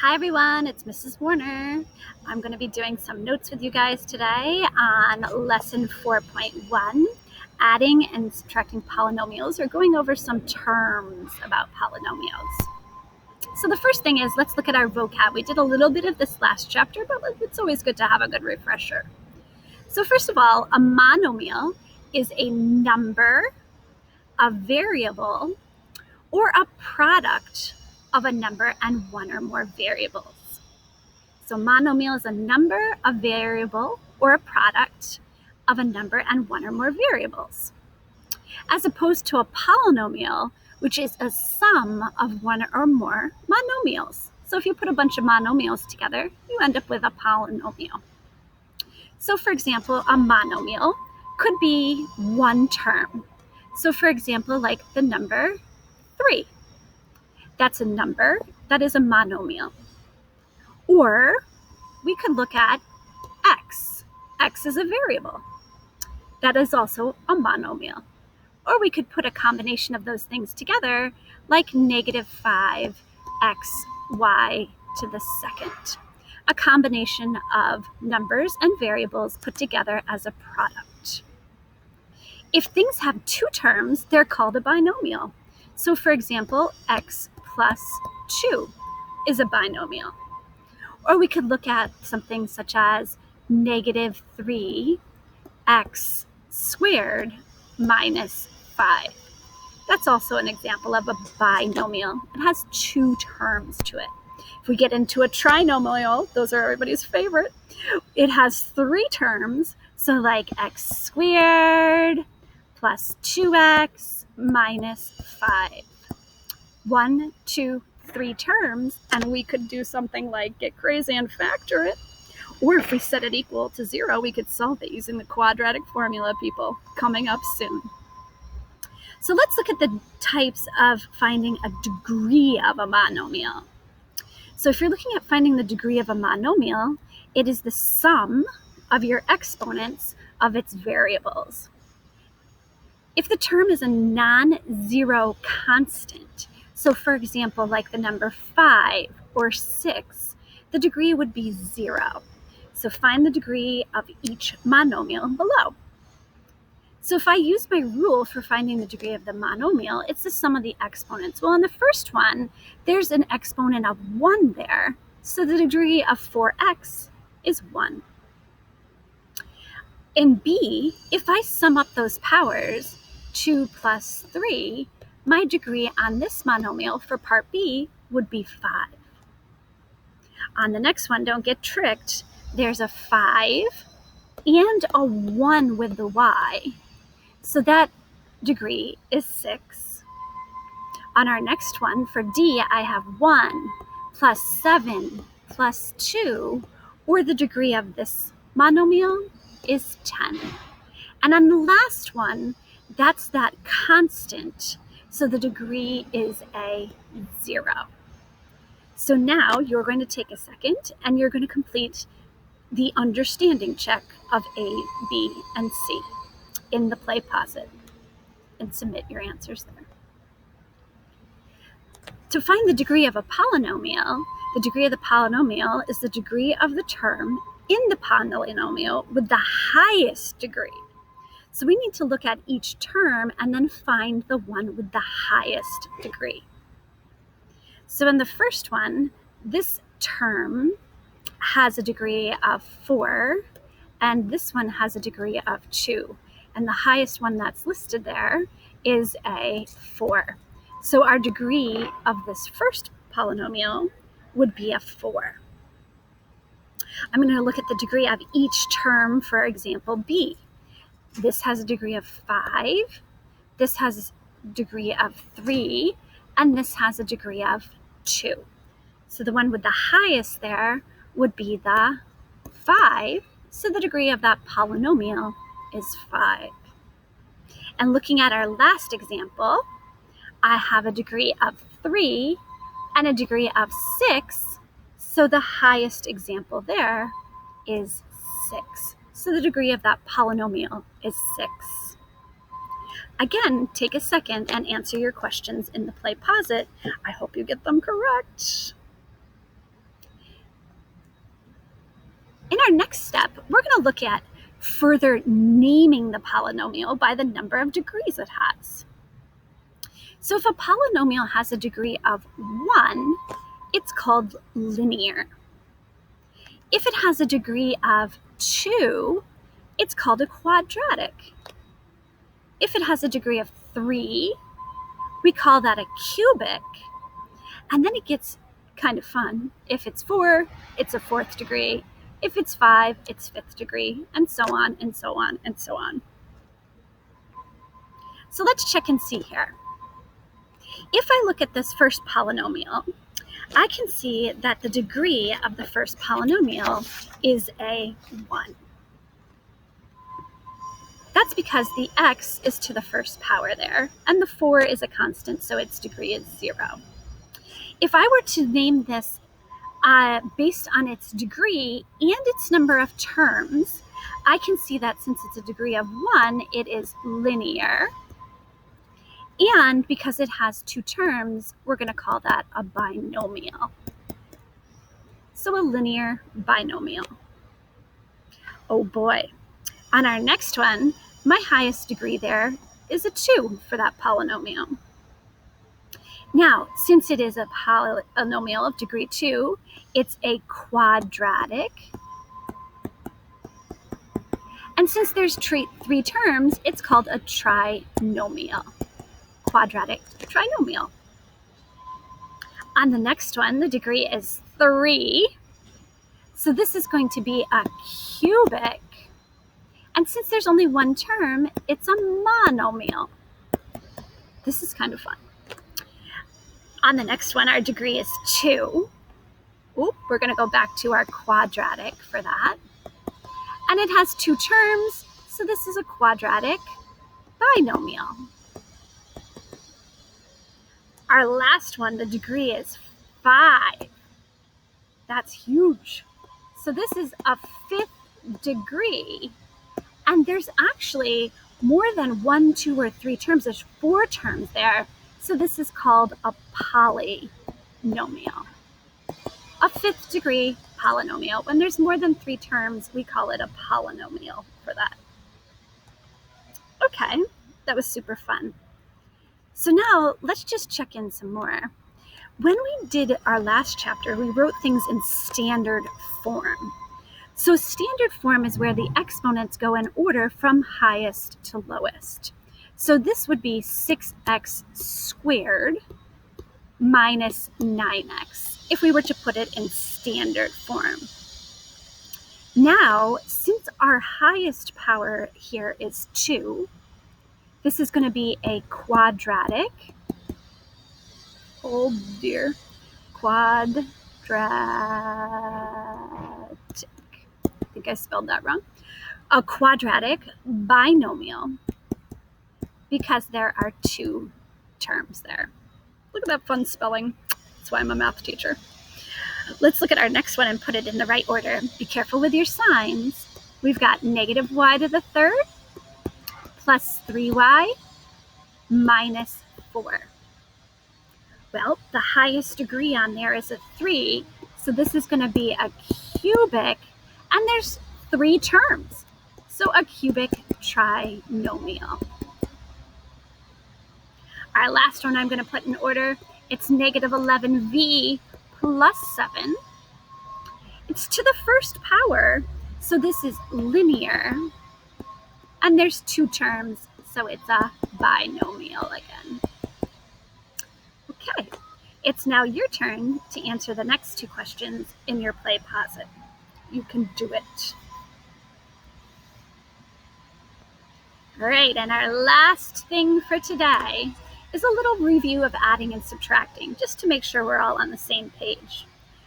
Hi everyone, it's Mrs. Warner. I'm going to be doing some notes with you guys today on lesson 4.1, adding and subtracting polynomials, or going over some terms about polynomials. So the first thing is, let's look at our vocab. We did a little bit of this last chapter, but it's always good to have a good refresher. So first of all, a monomial is a number, a variable, or a product of a number and one or more variables. So monomial is a number, a variable, or a product of a number and one or more variables, as opposed to a polynomial, which is a sum of one or more monomials. So if you put a bunch of monomials together, you end up with a polynomial. So for example, a monomial could be one term. So for example, like the number 3. That's a number that is a monomial. Or we could look at x. X is a variable. That is also a monomial. Or we could put a combination of those things together, like -5 x y to the second. A combination of numbers and variables put together as a product. If things have two terms, they're called a binomial. So for example, x plus 2 is a binomial. Or we could look at something such as -3 x squared minus 5. That's also an example of a binomial. It has two terms to it. If we get into a trinomial, those are everybody's favorite, it has three terms. So like x squared plus 2x minus 5. 1, 2, 3 terms, and we could do something like get crazy and factor it. Or if we set it equal to 0, we could solve it using the quadratic formula, people, coming up soon. So let's look at the types of finding a degree of a monomial. So if you're looking at finding the degree of a monomial, it is the sum of your exponents of its variables. If the term is a non-zero constant, so for example, like the number 5 or 6, the degree would be 0. So find the degree of each monomial below. So if I use my rule for finding the degree of the monomial, it's the sum of the exponents. Well, in the first one, there's an exponent of 1 there, so the degree of 4x is 1. In B, if I sum up those powers, 2 plus 3, my degree on this monomial for part B would be 5. On the next one, don't get tricked. There's a 5 and a 1 with the y. So that degree is 6. On our next one, for D, I have 1 plus 7 plus 2, or the degree of this monomial is 10. And on the last one, that's that constant. So the degree is a 0. So now you're going to take a second and you're going to complete the understanding check of A, B, and C in the play pause it and submit your answers there. To find the degree of a polynomial, the degree of the polynomial is the degree of the term in the polynomial with the highest degree. So we need to look at each term and then find the one with the highest degree. So in the first one, this term has a degree of 4, and this one has a degree of 2. And the highest one that's listed there is a 4. So our degree of this first polynomial would be a 4. I'm going to look at the degree of each term, for example, B. This has a degree of 5, this has a degree of 3, and this has a degree of 2. So the one with the highest there would be the 5, so the degree of that polynomial is 5. And looking at our last example, I have a degree of 3 and a degree of 6, so the highest example there is 6. So the degree of that polynomial is 6. Again, take a second and answer your questions in the play pause it. I hope you get them correct. In our next step, we're going to look at further naming the polynomial by the number of degrees it has. So if a polynomial has a degree of 1, it's called linear. If it has a degree of 2, it's called a quadratic. If it has a degree of 3, we call that a cubic. And then it gets kind of fun. If it's 4, it's a 4th degree. If it's 5, it's 5th degree, and so on, and so on, and so on. So let's check and see here. If I look at this first polynomial, I can see that the degree of the first polynomial is a 1. That's because the x is to the first power there, and the 4 is a constant, so its degree is 0. If I were to name this based on its degree and its number of terms, I can see that since it's a degree of 1, it is linear. And because it has 2 terms, we're going to call that a binomial. So a linear binomial. Oh boy. On our next one, my highest degree there is a 2 for that polynomial. Now, since it is a polynomial of degree 2, it's a quadratic. And since there's 3 terms, it's called a trinomial. Quadratic trinomial. On the next one, the degree is 3. So this is going to be a cubic. And since there's only 1 term, it's a monomial. This is kind of fun. On the next one, our degree is 2. Oop, we're going to go back to our quadratic for that. And it has 2 terms, so this is a quadratic binomial. Our last one, the degree is 5. That's huge. So this is a 5th degree. And there's actually more than 1, 2, or 3 terms. There's 4 terms there. So this is called a polynomial. A 5th degree polynomial. When there's more than 3 terms, we call it a polynomial for that. Okay, that was super fun. So now let's just check in some more. When we did our last chapter, we wrote things in standard form. So standard form is where the exponents go in order from highest to lowest. So this would be 6x squared minus 9x if we were to put it in standard form. Now, since our highest power here is 2, this is going to be a quadratic. Oh dear. Quadratic. I think I spelled that wrong. A quadratic binomial because there are 2 terms there. Look at that fun spelling. That's why I'm a math teacher. Let's look at our next one and put it in the right order. Be careful with your signs. We've got negative y to the 3rd plus 3y minus 4. Well, the highest degree on there is a 3, so this is going to be a cubic, and there's 3 terms. So a cubic trinomial. Our last one I'm going to put in order, it's negative 11v plus 7. It's to the first power, so this is linear. And there's 2 terms, so it's a binomial again. Okay, it's now your turn to answer the next 2 questions in your play posit. You can do it. All right, and our last thing for today is a little review of adding and subtracting, just to make sure we're all on the same page.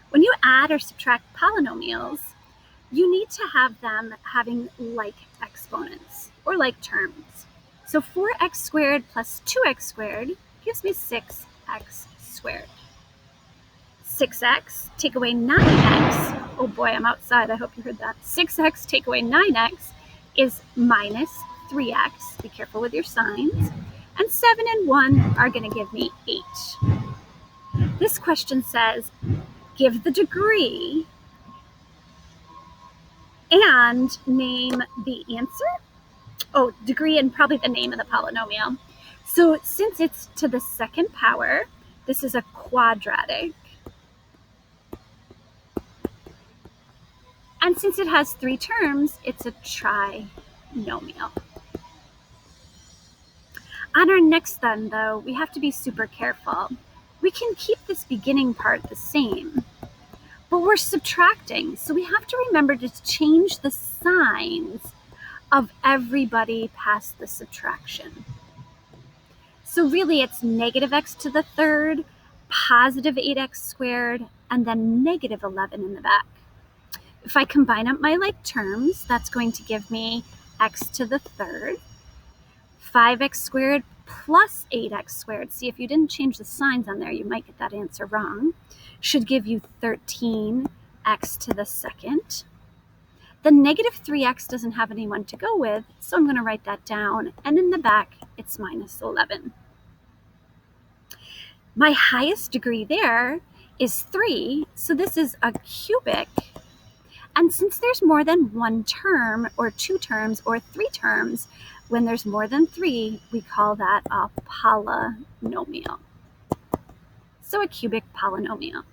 When you add or subtract polynomials, you need to have them having like exponents or like terms. So 4x squared plus 2x squared gives me 6x squared. 6x take away 9x. Oh boy, I'm outside. I hope you heard that. 6x take away 9x is minus 3x. Be careful with your signs. And 7 and 1 are going to give me 8. This question says, give the degree and name the answer. Oh, degree and probably the name of the polynomial. So since it's to the second power, this is a quadratic. And since it has 3 terms, it's a trinomial. On our next then, though, we have to be super careful. We can keep this beginning part the same, but we're subtracting, so we have to remember to change the signs of everybody past the subtraction. So really it's negative x to the third, positive 8x squared, and then negative 11 in the back. If I combine up my like terms, that's going to give me x to the third, 5x squared plus 8x squared. See, if you didn't change the signs on there, you might get that answer wrong. Should give you 13x to the second. The negative 3x doesn't have anyone to go with, so I'm going to write that down. And in the back, it's minus 11. My highest degree there is 3, so this is a cubic. And since there's more than 1 term, or 2 terms, or 3 terms, when there's more than 3, we call that a polynomial. So a cubic polynomial.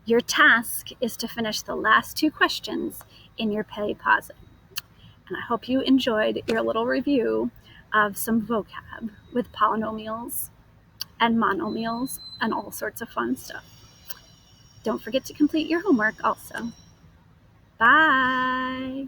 Your task is to finish the last 2 questions in your Polyposit. And I hope you enjoyed your little review of some vocab with polynomials and monomials and all sorts of fun stuff. Don't forget to complete your homework also. Bye.